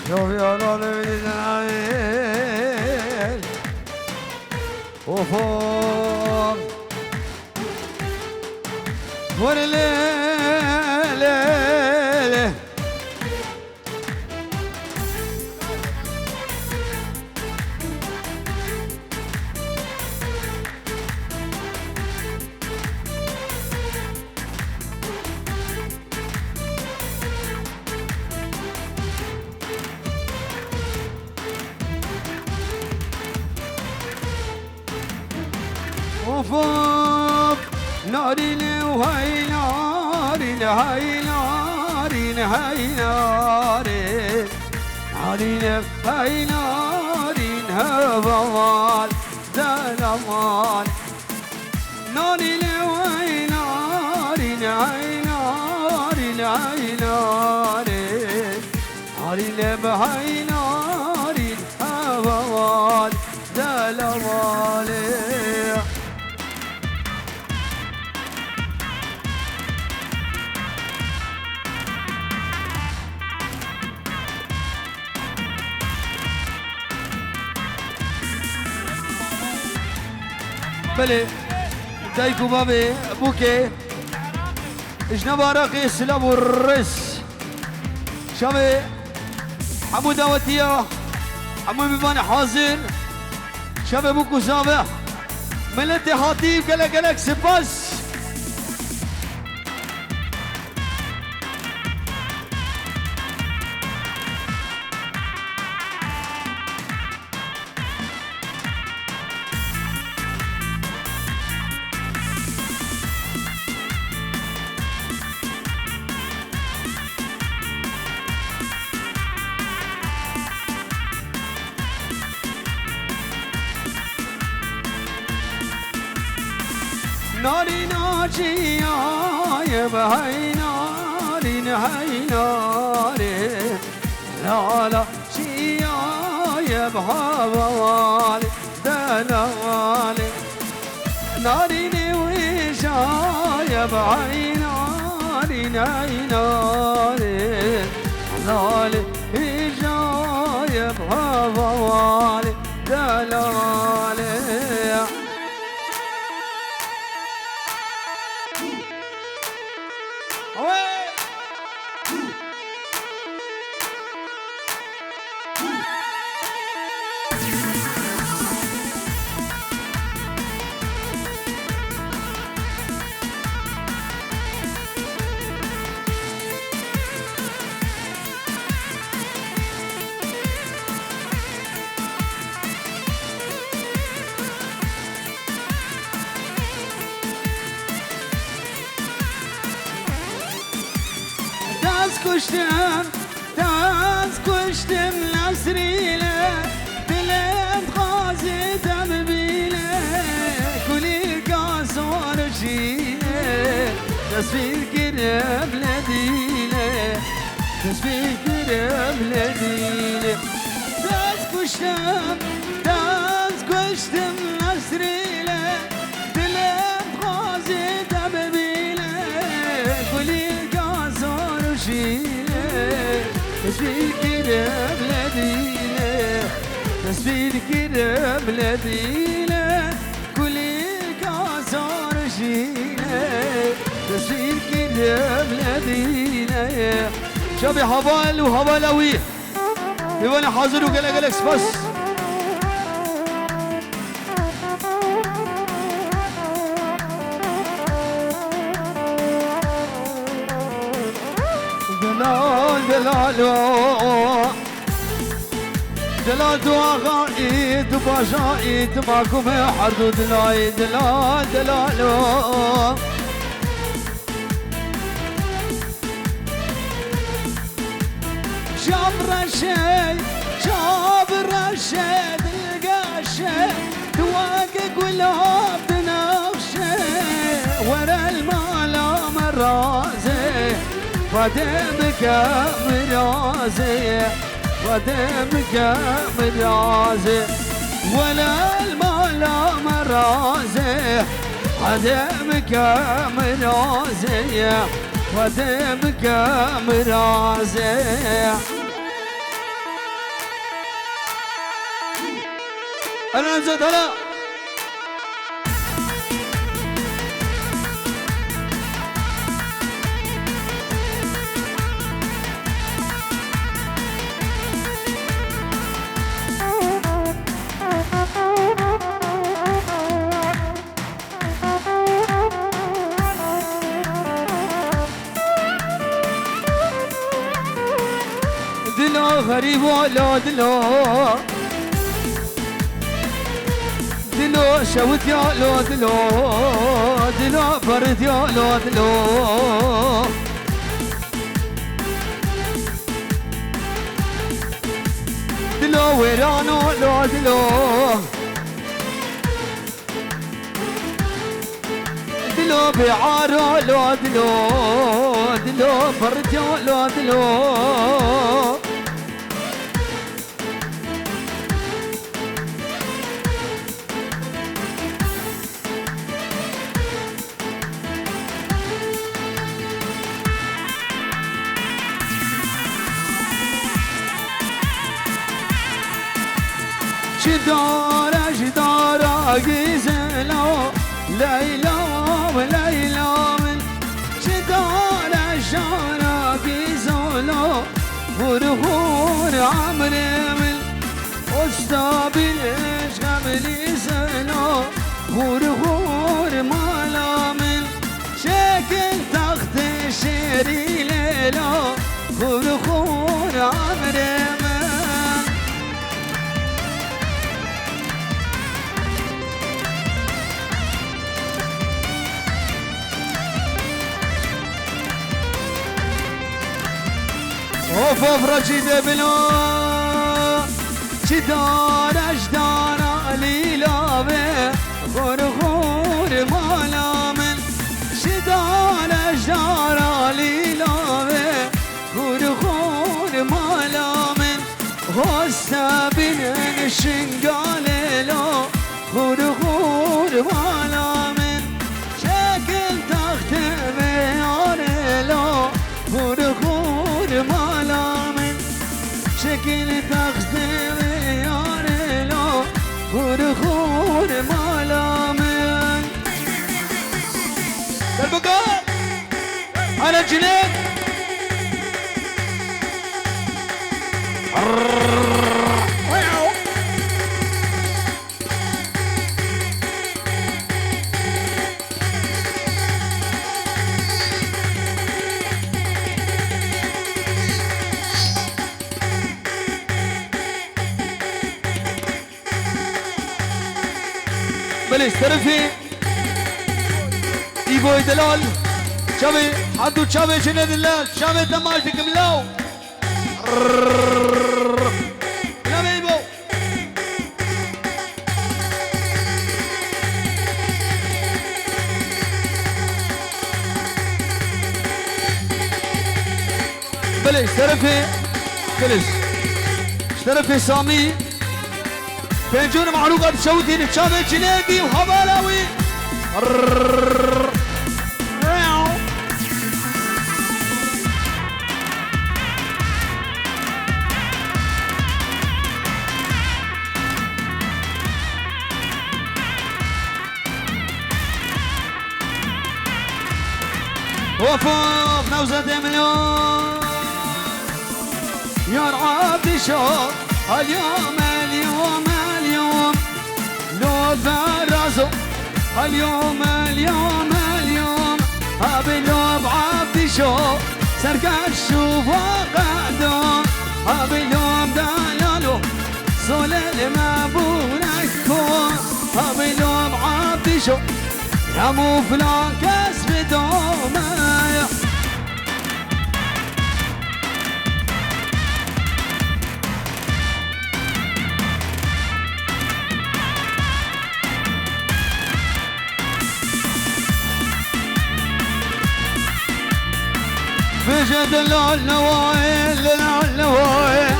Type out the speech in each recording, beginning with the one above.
شوف يا رالي جنايل وفوق والليل وفوق ناري وهاي ناري هاي ناري هاي ناري ناري هاي ناري هبوال زلمال ناري وهاي ناري هاي ناري هاي ناري ناري بهاي ناري هبوال زلمال بله دايكو بابي بوكي اجنب عراقي سلاب والرس شامي عمو دعوتيا عمو بيبان حاضر شامي بوكو سامح ملت حاتيب قلق قلق سباس ناري ناجي يا بهاي ناري هاي ناري لا لا شي يا بهوالي دلالي ناري ويشا يا بهاي ناري هاي ناري دلالي ويشا يا بهوالي دلالي كشتم نسريله دلت غازي تببيله كلي قاصور شيله تصفير قرب لديله تصفير قرب لديله كشتم نسريله دلت غازي تببيله كلي قاصور شيله تصفير قرب لديله تصفير قرب لديله كلي كاسار شيله تصفير قرب لديله شابي حوال وحوالوي يبقى حاضر وقلق قلق بس دلال دواغايد باشايد ماكم حردو دلاي دلال جابر الشي تلقى الشي تواقع قلوب تنغشي ورا المال مرازي فدمك مرازي ودمك مرازي ولا المال مرازي ودمك مرازي ودمك مرازي انا نزلت هلا دلو غريب ولا دلو دلو شوت يا لو دلو دلو برد يا لو دلو دلو ويرانو لو دلو دلو بعارو لو دلو دلو برد يا لو دلو جدارة جزلو ليلى وليلى من جدارة جزلو غرغور عمري من أستابل شملي زلو غرغور مالا من شكل تخت شيري ليلو غرغور عمري من اوف اوف رشيد بلو جدار اجدار ليلابه غرغور مالا من جدار اجدار ليلابه غرغور مالا من غصة بين شنقاليلو غرغور مالا من شكل تخت بياريلو غرغور مالا من شكل تخت بياريلو غرغور مالا من البقاء على الجنين بلش طرفي ايبوي دلال شابي حدو شابي شنو دلال شابي تماشي كملاو لا بيبو بلش طرفي بلش طرفي سامي فنجون معروقة تشوتين تشابه جنيقي وهبالاوي وفوف نوزة مليون يرعى بشوق اليوم اليوم اليوم لو فرزو اليوم اليوم اليوم هبلو بعبد شوق سرقات شوف وقعدو هبلو دلالو صول المبونك كون هبلو بعبد شوق يا مو فلان كسب دومايا بجد النوايا النوايا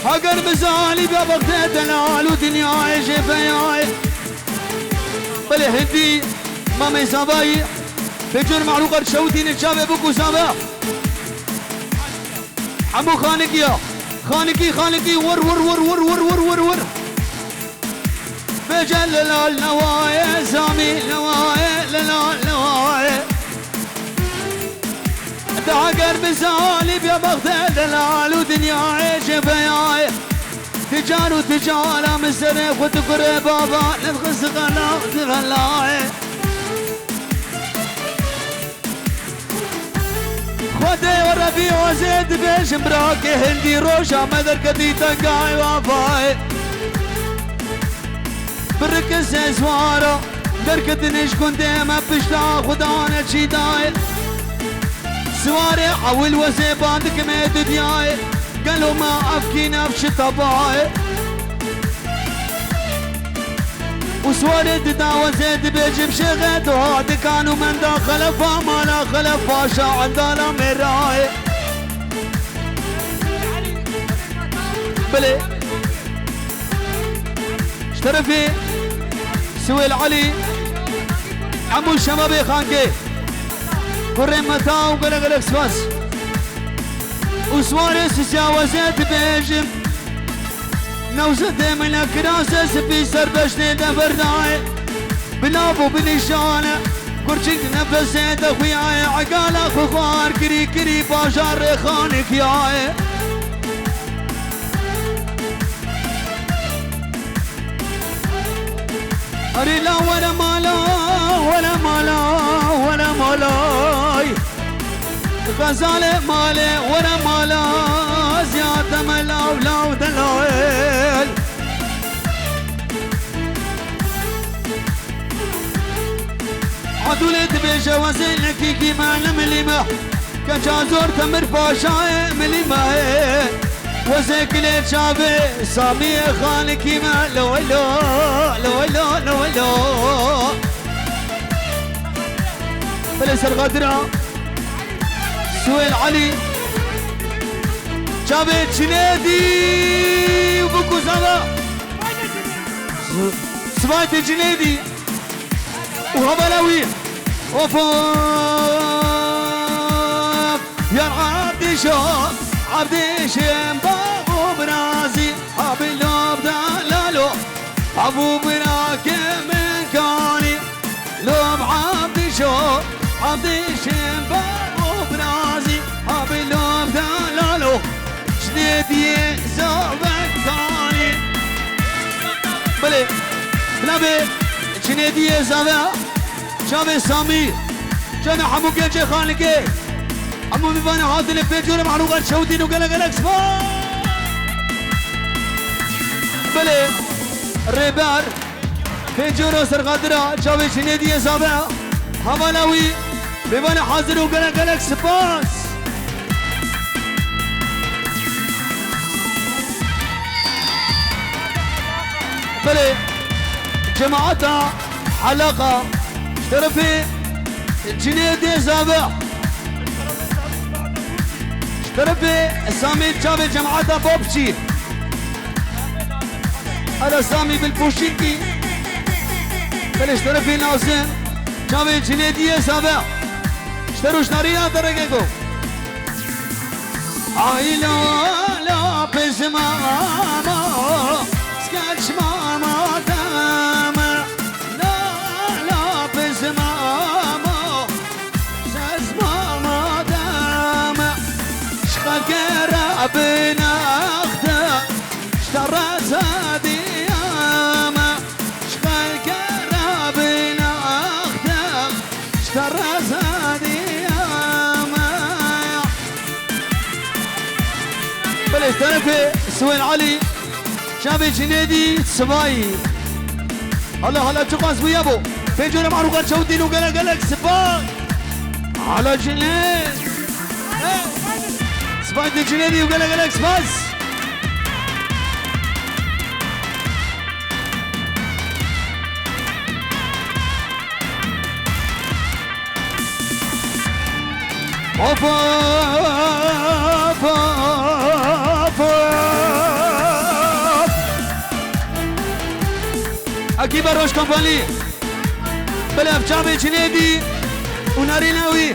حقر بزالي بابك دلال ودنياي جفياي بلي هندي مامي صباي بجر معروقة شوتين الشابي بكو صباح عمو خانقي خانقي ور ور ور ور ور ور ور ور بجلل النوايا سامي نوايا نوايا تعقر بسالب يا بغداد دلال ودنيا شفياي تجار وتجارة مسرف وتقرب بابا نفخس غلا تغلاي خدي وربي وزيد بيش مراكي هندي روشا مدر كدي تنقاي وافاي بركز اسوارو دركت نشكون ديما بشتا خدانا تشيداي سواري عول وزيبان دكمي دنياي قالوا ما افكي نفش طباي وسواري تداوى زيد بيجيب شغد وهادي كانوا من داخل فما لا خلف فاشا عندنا مراي بلي اشترفي سويل علي عمو الشبابي خانكي كريم متاو قلق سواس وسواري سجاوى زيد بيجيب نوزد من الكراسة سبي سربشني دبرداي بلابو بنشانة كرشك نفس زيد اخوياي عقال اخو خوار كري كري باشار خانك ياي اري لا ولا مالا ولا مالا ولا مالاي غزالة مالي ولا مالا زيادة ملا ولا دلائل عدولة بيجا وزينك كي ما مليمة كجازور تمر باشا مليمة وزيك لي شافي سامي خانك ما لو لو لو لو لو لو بلس الغدرة سويل علي شافي جنيدي وبكو زغا سمعت جنيدي وهبلاوي وفوق يا عبدي شو عبدي شمبا وبرازي حبي لوب دلالو ابو براك من كاني لوب عبدي شو عبدي شمبا وبرازي حبي لوب دلالو جديدي زوبك كاني بلي بلابي جنيدي زوبك شابي سامي شابي حمو جنجي خانكي عمو ميفاني حاضر الفيديو معروغات شودين وقلق سفا بلي ريبار فيديو سرقادرة شابي شنيدي سابع حمالاوي ميفاني حاضر وقلق سفاس بلي جماعتها حلقة اشترفي جنيدي سابع اشترفي سامي تشابي جماعتها بوبشي انا سامي بالبوشيكي بل اشترفي ناصر تشابي جنيدي سابع اشتروا شناريا درقيكو عايلة لا بس ماما سكاتش ماما داما لا بس ماما ساز ماما داما شخاكرا بنا اخدا اشترى زادي ياما شخاكرا بنا اخدا اشترى زادي ياما بل اشترفي سوين علي شابي جنيدي سباي الله هلا تقاس ويابو فيجونا معروقات شودين وقلق سباي على جنيد سباي دي جنيدي وقلق سباس اوفا اكيد بروش كومباني بلا بجامي جنيدي وناريناوي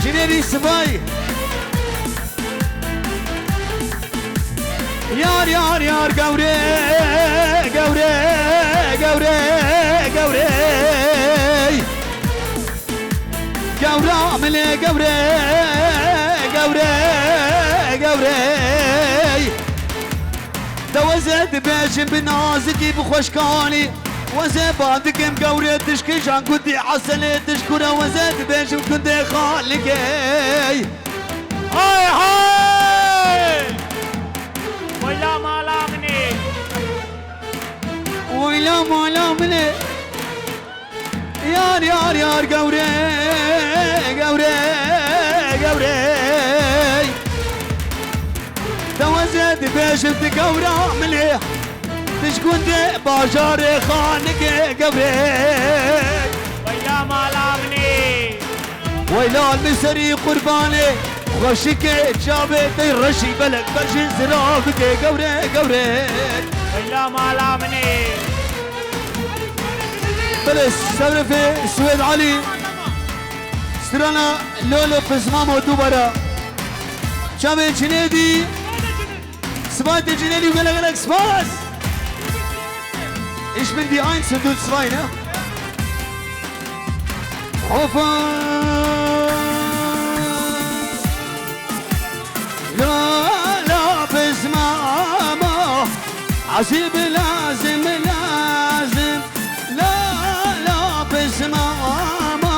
جنيدي سباي يار يار يار قوري قوري قوري قوري قورا ملي قوري قوري قوري دوزت بيشم بنازكي بخوشكاني وزي بعدك مقوري تشكي جان كنتي حسني تشكرا وزيت بيشم كنتي خالقي هاي هاي ولا مالا مني ويلا مولا مني يار يار يار قوري قوري قوري توزيت بيشم تقورا مليح تشكون دي باشار خانك قبري ولا مالا مني ويلا المسري قرباني خوشك جابي تيرشي بلك برشي زرافك قبري قبري ولا مالا مني بلس سرفي سويد علي سترانا لولو بزمامو دوبارا جابي جنيدي سبات جنيدي وقلق سباس Ich bin die Eins und du zwei, ne? Hofa La la bez mama Azib lazim lazim La la bez mama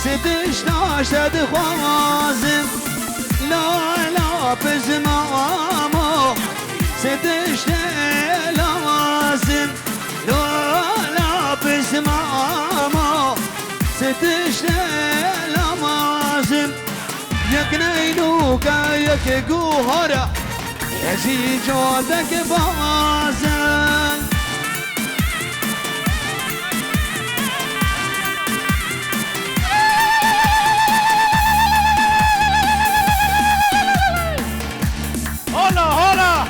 Sediş naşed khwazim La la bez mama Sediş lazim لا لا بسمامه ستش لمازم يك نيلوكا يك جوهرة يجي جودك بازن هلا هلا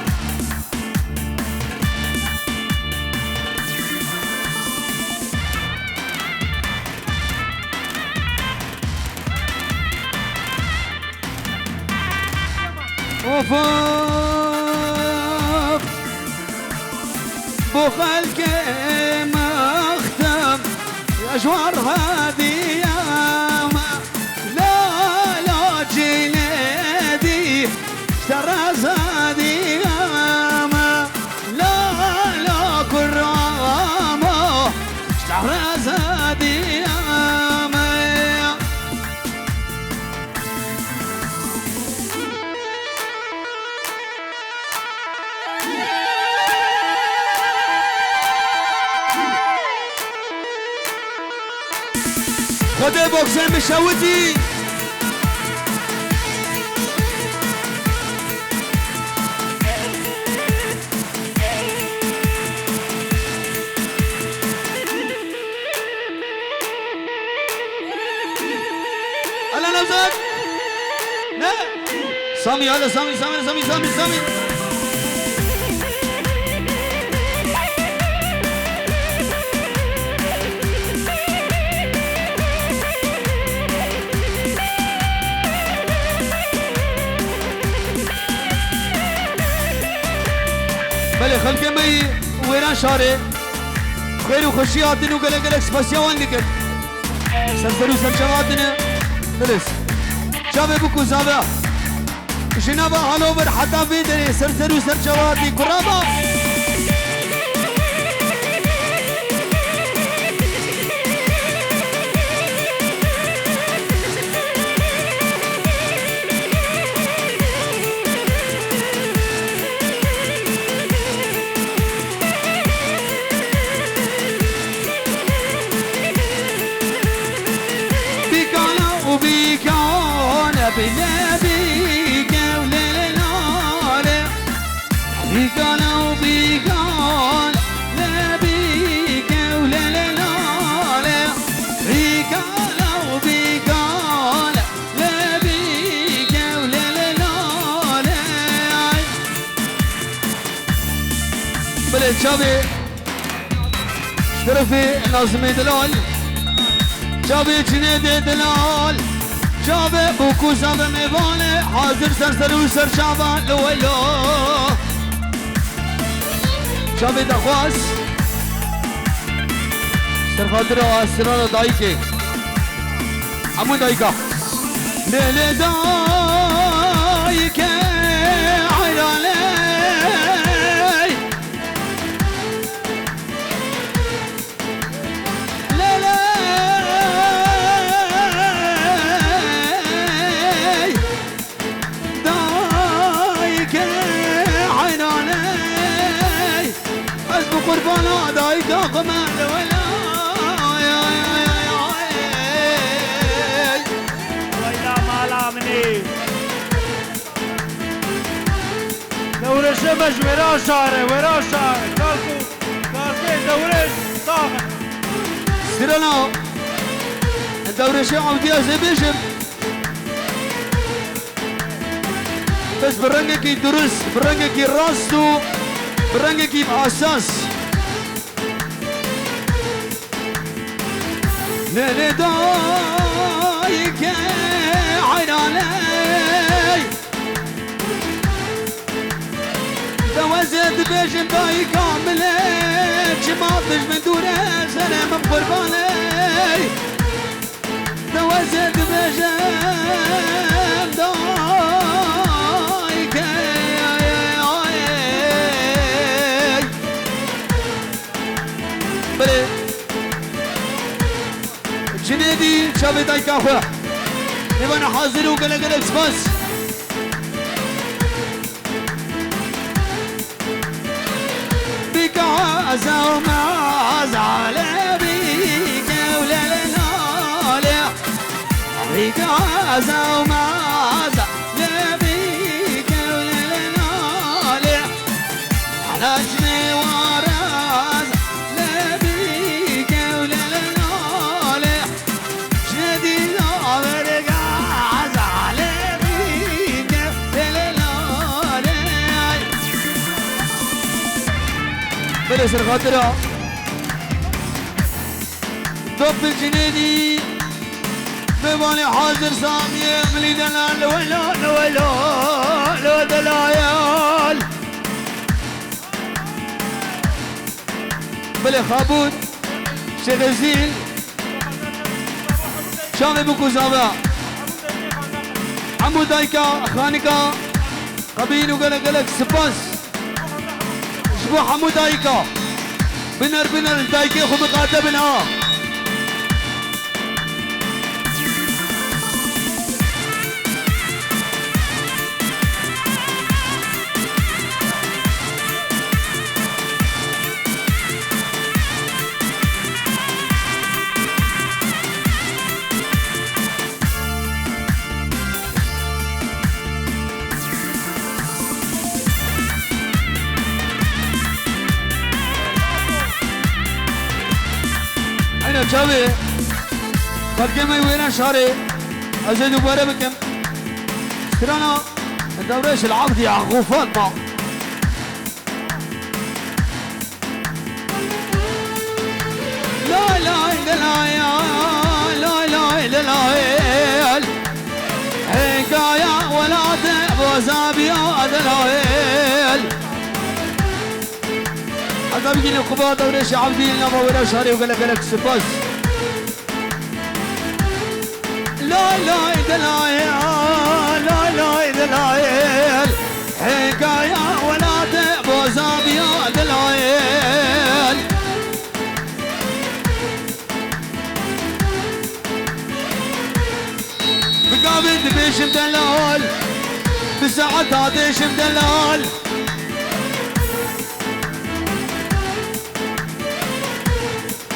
وفاق بخلك مختم أجوار هذه ياما لا لا جنادي اشترى زادي ياما لا لا كرامة اشترى زادي ياما خده بوکسن بشوتی الا نوزاد نه سامي هذا سامي سامي سامي سامي سامي بله خلق مي ويران شاري خير وخشي هاتين وقلق قلق سباسيوان لكت سرسرو سرشواتنا خلص شابه بكو زابا جنابا هالوبر حتى في دري سرسرو سرشواتي قرابا بنبيك وللنار بيقال وبيقال نبيك وللنار بيقال وبيقال نبيك وللنار بلد شابي شرفي نازمي دلال شابي جنيد دلال جابه بوكو زابه میوانه حاضر سر و سر شابان لولو شابي دخواس سر خاطر اسرار دايكي عمو دايكا ليل دايكي عيراني قربانا دايكا قمال ولا ويلا مالا مني دورة شمش ورا شارع ورا شارع كالكي دورة طاقة سيرنا الدورة شو عودية زي بيشم بس برنجك يدرس برنجك يراسو برنجك يبقى أساس ليلي دايك عين علي توزت بيشم دايك عملك شماطش من دونه سلام بقرباني توزت بيشم دايك بلي جنيدي شافي دايكا خويا نبغى حاضر وقلق اكسباس بك عزا وما عزا بك ولا لا بك عزا وما عزا بك ولا لا على جني وراز بلس الخاطرة ضب الجنيدي ببالي حاضر سامية ملي دلال ولا دلال بلي خابون شغزين شامي بكو زابا عمو دايكا خانكا قبيل وقلق سباس شبو حمو دايكا بنر دايكي خو مقاتبنا شابي خلقي ما يوينا شاري أزيد وبارا بكم سرانا الدوريش العبد يعقوب فاطمة لا لا لا لا لا لا لا حكاية ولا وزابيا دلائل هذا بيجي القباط وريش عبدي لنا ورا شهري وقال لك سباس لا لا دلائل لا لا دلائل حكاية ولا وزابيا دلائل بقابل بيشم دلال بساعات هذا يشم دلال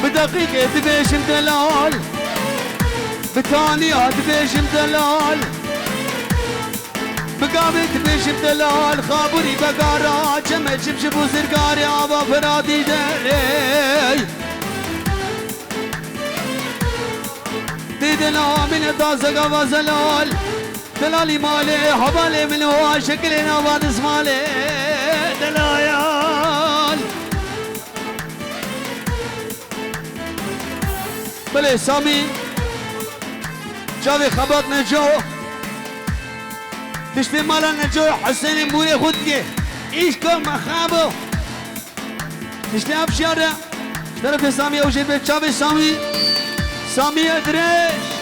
بدقيقة تبيشم دلال بثانية تبيشم دلال بقابل تبيشم دلال خابوري بقارا جمع شبشب وزرقاري عبا فرادي دلي ديدنا من دازقا وزلال دلالي مالي حبالي من هو شكلنا بعد اسمالي دلايال بله سامي جاوي خبات نجو تشتي مالا نجو حسين موري خود کے ایش کو مخابو نشلي أبشارة طرف سامي أوجد بتشافي سامي سامي أدريش